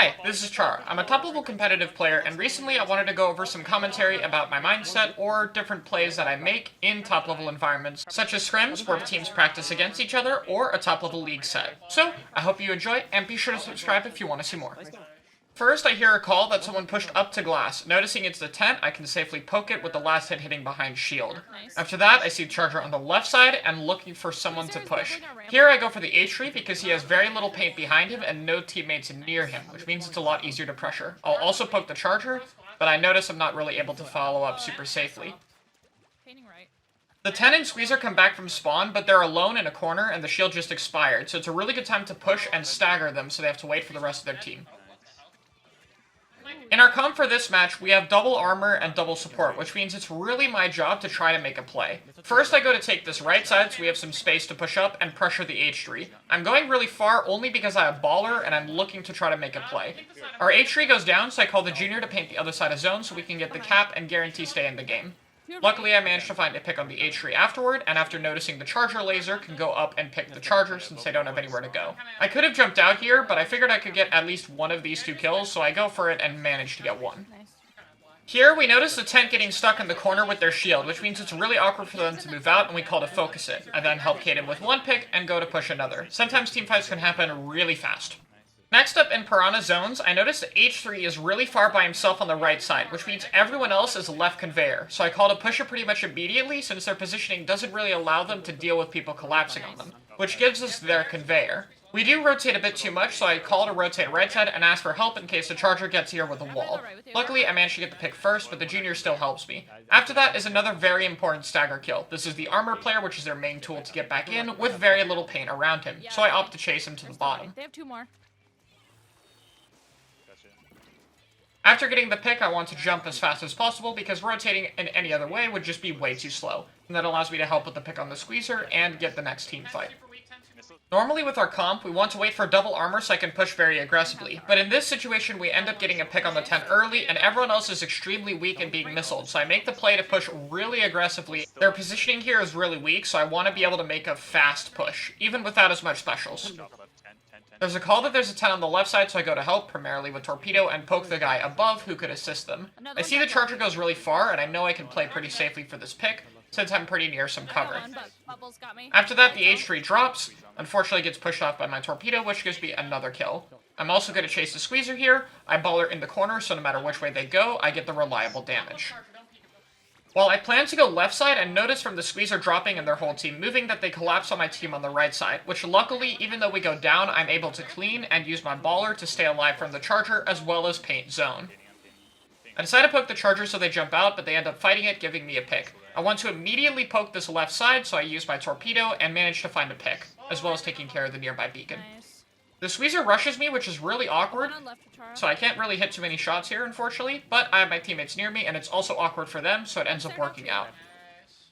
Hi, this is Chara. I'm a top-level competitive player, and recently I wanted to go over some commentary about my mindset or different plays that I make in top-level environments, such as scrims, where teams practice against each other, or a top-level league set. So, I hope you enjoy, and be sure to subscribe if you want to see more. First, I hear a call that someone pushed up to glass. Noticing it's the tent, I can safely poke it with the last hit hitting behind shield. After that, I see Charger on the left side and looking for someone to push. Here I go for the H-tree because he has very little paint behind him and no teammates near him, which means it's a lot easier to pressure. I'll also poke the Charger, but I notice I'm not really able to follow up super safely. The 10 and Squeezer come back from spawn, but they're alone in a corner and the shield just expired, so it's a really good time to push and stagger them so they have to wait for the rest of their team. In our comp for this match, we have double armor and double support, which means it's really my job to try to make a play. First, I go to take this right side so we have some space to push up and pressure the H-tree. I'm going really far only because I have baller and I'm looking to try to make a play. Our H-tree goes down, so I call the junior to paint the other side of zone so we can get the cap and guarantee stay in the game. Luckily, I managed to find a pick on the H-tree afterward, and after noticing the Charger laser, can go up and pick the Charger since they don't have anywhere to go. I could have jumped out here, but I figured I could get at least one of these two kills, so I go for it and manage to get one. Here, we notice the tent getting stuck in the corner with their shield, which means it's really awkward for them to move out, and we call to focus it. I then help Kaden with one pick and go to push another. Sometimes teamfights can happen really fast. Next up in Piranha zones, I notice that H3 is really far by himself on the right side, which means everyone else is left conveyor, so I call to push it pretty much immediately since their positioning doesn't really allow them to deal with people collapsing on them, which gives us their conveyor. We do rotate a bit too much, so I call to rotate right side and ask for help in case the Charger gets here with a wall. Luckily, I managed to get the pick first, but the junior still helps me. After that is another very important stagger kill. This is the armor player, which is their main tool to get back in, with very little paint around him, so I opt to chase him to the bottom. They have two more. After getting the pick, I want to jump as fast as possible because rotating in any other way would just be way too slow. And that allows me to help with the pick on the Squeezer and get the next team fight. Normally with our comp, we want to wait for double armor so I can push very aggressively, but in this situation we end up getting a pick on the 10 early and everyone else is extremely weak and being missiled, so I make the play to push really aggressively. Their positioning here is really weak, so I want to be able to make a fast push, even without as much specials. There's a call that there's a 10 on the left side, so I go to help, primarily with Torpedo, and poke the guy above who could assist them. I see the Charger goes really far, and I know I can play pretty safely for this pick, since I'm pretty near some cover. After that, the H-tree drops, unfortunately gets pushed off by my Torpedo, which gives me another kill. I'm also going to chase the Squeezer here. I baller in the corner, so no matter which way they go, I get the reliable damage. While I plan to go left side, I notice from the Squeezer dropping and their whole team moving that they collapse on my team on the right side, which luckily, even though we go down, I'm able to clean and use my baller to stay alive from the Charger, as well as paint zone. I decide to poke the Charger so they jump out, but they end up fighting it, giving me a pick. I want to immediately poke this left side, so I use my Torpedo and manage to find a pick, as well as taking care of the nearby beacon. The Squeezer rushes me, which is really awkward, so I can't really hit too many shots here, unfortunately, but I have my teammates near me, and it's also awkward for them, so it ends up working out.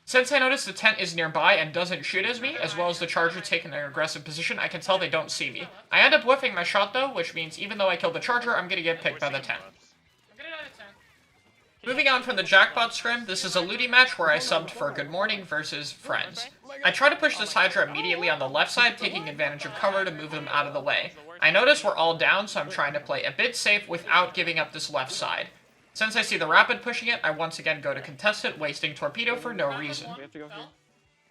Since I notice the tent is nearby and doesn't shoot as me, as well as the Charger taking an aggressive position, I can tell they don't see me. I end up whiffing my shot though, which means even though I kill the Charger, I'm gonna get picked by the tent. Moving on from the Jackpot scrim, this is a looty match where I subbed for Good Morning versus Friends. I try to push this Hydra immediately on the left side, taking advantage of cover to move them out of the way. I notice we're all down, so I'm trying to play a bit safe without giving up this left side. Since I see the Rapid pushing it, I once again go to contest it, wasting Torpedo for no reason.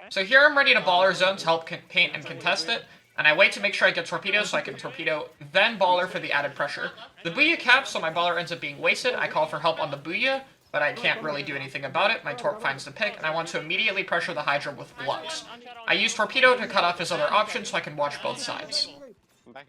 So here I'm ready to baller zone to help paint and contest it, and I wait to make sure I get Torpedo so I can Torpedo, then baller for the added pressure. The Booyah caps, so my baller ends up being wasted. I call for help on the Booyah, but I can't really do anything about it. My Torp finds the pick, and I want to immediately pressure the Hydra with Lux. I use Torpedo to cut off his other option so I can watch both sides.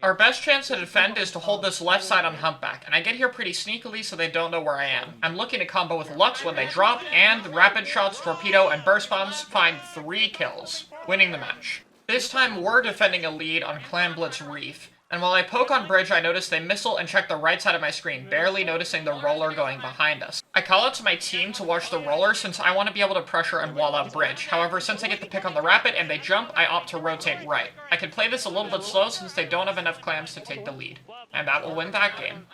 Our best chance to defend is to hold this left side on Humpback, and I get here pretty sneakily so they don't know where I am. I'm looking to combo with Lux when they drop, and Rapid Shots, Torpedo, and Burst Bombs find 3 kills, winning the match. This time we're defending a lead on Clan Blitz Reef, and while I poke on bridge I notice they missile and check the right side of my screen, barely noticing the roller going behind us. I call out to my team to watch the roller since I want to be able to pressure and wall out bridge. However, since I get the pick on the Rapid and they jump, I opt to rotate right. I can play this a little bit slow since they don't have enough clams to take the lead, and that will win that game.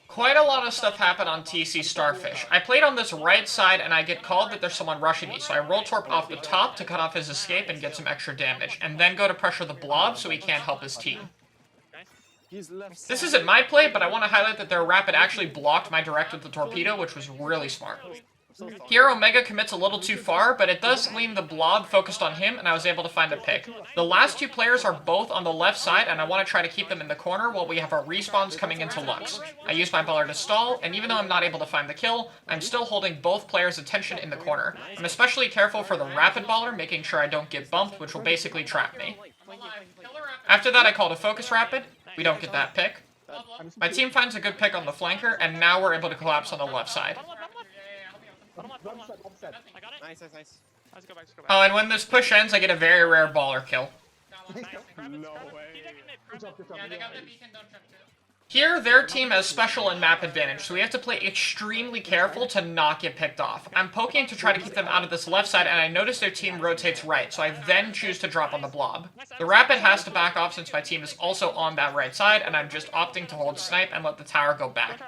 Quite a lot of stuff happened on TC Starfish. I played on this right side and I get called that there's someone rushing me, so I roll Torp off the top to cut off his escape and get some extra damage, and then go to pressure the blob so he can't help his team. This isn't my play, but I want to highlight that their rapid actually blocked my direct with the torpedo, which was really smart. Here, Omega commits a little too far, but it does lean the blob focused on him, and I was able to find a pick. The last two players are both on the left side, and I want to try to keep them in the corner while we have our respawns coming into Lux. I use my baller to stall, and even though I'm not able to find the kill, I'm still holding both players' attention in the corner. I'm especially careful for the rapid baller, making sure I don't get bumped, which will basically trap me. After that, I called a focus rapid. We don't get that pick. My team finds a good pick on the flanker, and now we're able to collapse on the left side. Nice. Let's go back. Oh, and when this push ends, I get a very rare baller kill. No way. Here, their team has special and map advantage, so we have to play extremely careful to not get picked off. I'm poking to try to keep them out of this left side, and I notice their team rotates right, so I then choose to drop on the blob. The rapid has to back off since my team is also on that right side, and I'm just opting to hold snipe and let the tower go back.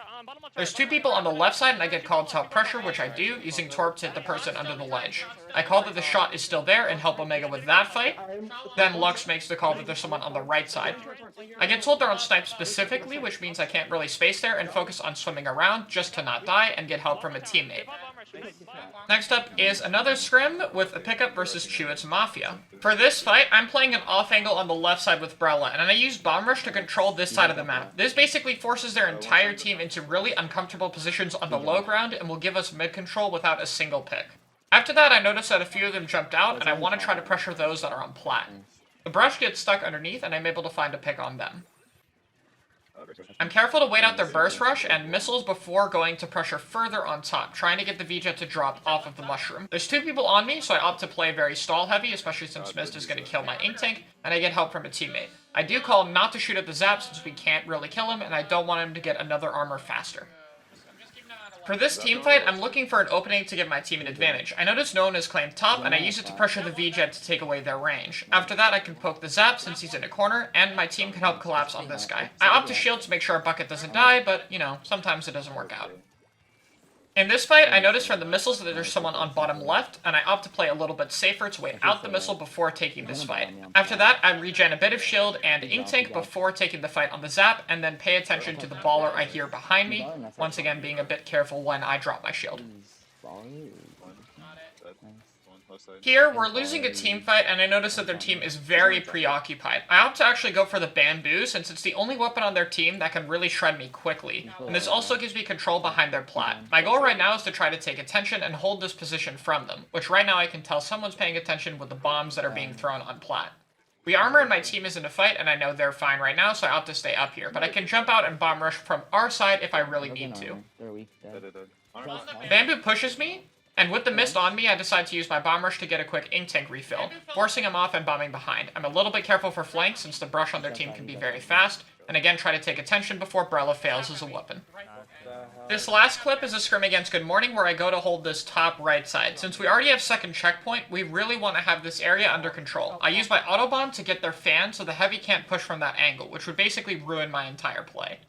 There's two people on the left side, and I get called top pressure, which I do, using Torp to hit the person under the ledge. I call that the shot is still there and help Omega with that fight. Then Lux makes the call that there's someone on the right side. I get told they're on snipe specifically, which means I can't really space there and focus on swimming around just to not die and get help from a teammate. Next up is another scrim with a pickup versus Chewit's Mafia. For this fight, I'm playing an off angle on the left side with Brella, and I use Bomb Rush to control this side of the map. This basically forces their entire team into really uncomfortable positions on the low ground and will give us mid control without a single pick. After that, I noticed that a few of them jumped out, and I want to try to pressure those that are on plat. The brush gets stuck underneath, and I'm able to find a pick on them. I'm careful to wait out their burst rush and missiles before going to pressure further on top, trying to get the V-Jet to drop off of the mushroom. There's two people on me, so I opt to play very stall heavy, especially since Mist is going to kill my ink tank, and I get help from a teammate. I do call not to shoot at the Zap since we can't really kill him, and I don't want him to get another armor faster. For this team fight, I'm looking for an opening to give my team an advantage. I notice no one has claimed top, and I use it to pressure the V-Jet to take away their range. After that, I can poke the Zap since he's in a corner, and my team can help collapse on this guy. I opt to shield to make sure our bucket doesn't die, but, you know, sometimes it doesn't work out. In this fight, I notice from the missiles that there's someone on bottom left, and I opt to play a little bit safer to wait out the missile before taking this fight. After that, I regen a bit of shield and ink tank before taking the fight on the Zap, and then pay attention to the baller I hear behind me, once again being a bit careful when I drop my shield. Here, we're losing a team fight, and I notice that their team is very preoccupied. I opt to actually go for the bamboo, since it's the only weapon on their team that can really shred me quickly, and this also gives me control behind their plat. My goal right now is to try to take attention and hold this position from them, which right now I can tell someone's paying attention with the bombs that are being thrown on plat. We armor and my team is in a fight, and I know they're fine right now, so I opt to stay up here, but I can jump out and bomb rush from our side if I really need to. Bamboo pushes me, and with the mist on me, I decide to use my bomb rush to get a quick ink tank refill, forcing him off and bombing behind. I'm a little bit careful for flanks since the brush on their team can be very fast, and again try to take attention before Brella fails as a weapon. This last clip is a scrim against Good Morning where I go to hold this top right side. Since we already have second checkpoint, we really want to have this area under control. I use my autobomb to get their fan so the heavy can't push from that angle, which would basically ruin my entire play.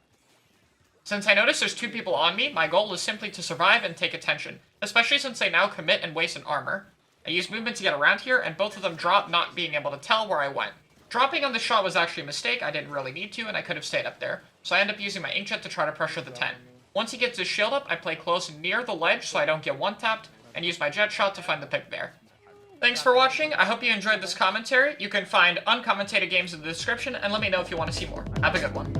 Since I notice there's two people on me, my goal is simply to survive and take attention, especially since they now commit and waste an armor. I use movement to get around here, and both of them drop, not being able to tell where I went. Dropping on the shot was actually a mistake, I didn't really need to, and I could have stayed up there, so I end up using my inkjet to try to pressure the tent. Once he gets his shield up, I play close near the ledge so I don't get one-tapped, and use my jet shot to find the pick there. Thanks for watching, I hope you enjoyed this commentary. You can find uncommentated games in the description, and let me know if you want to see more. Have a good one.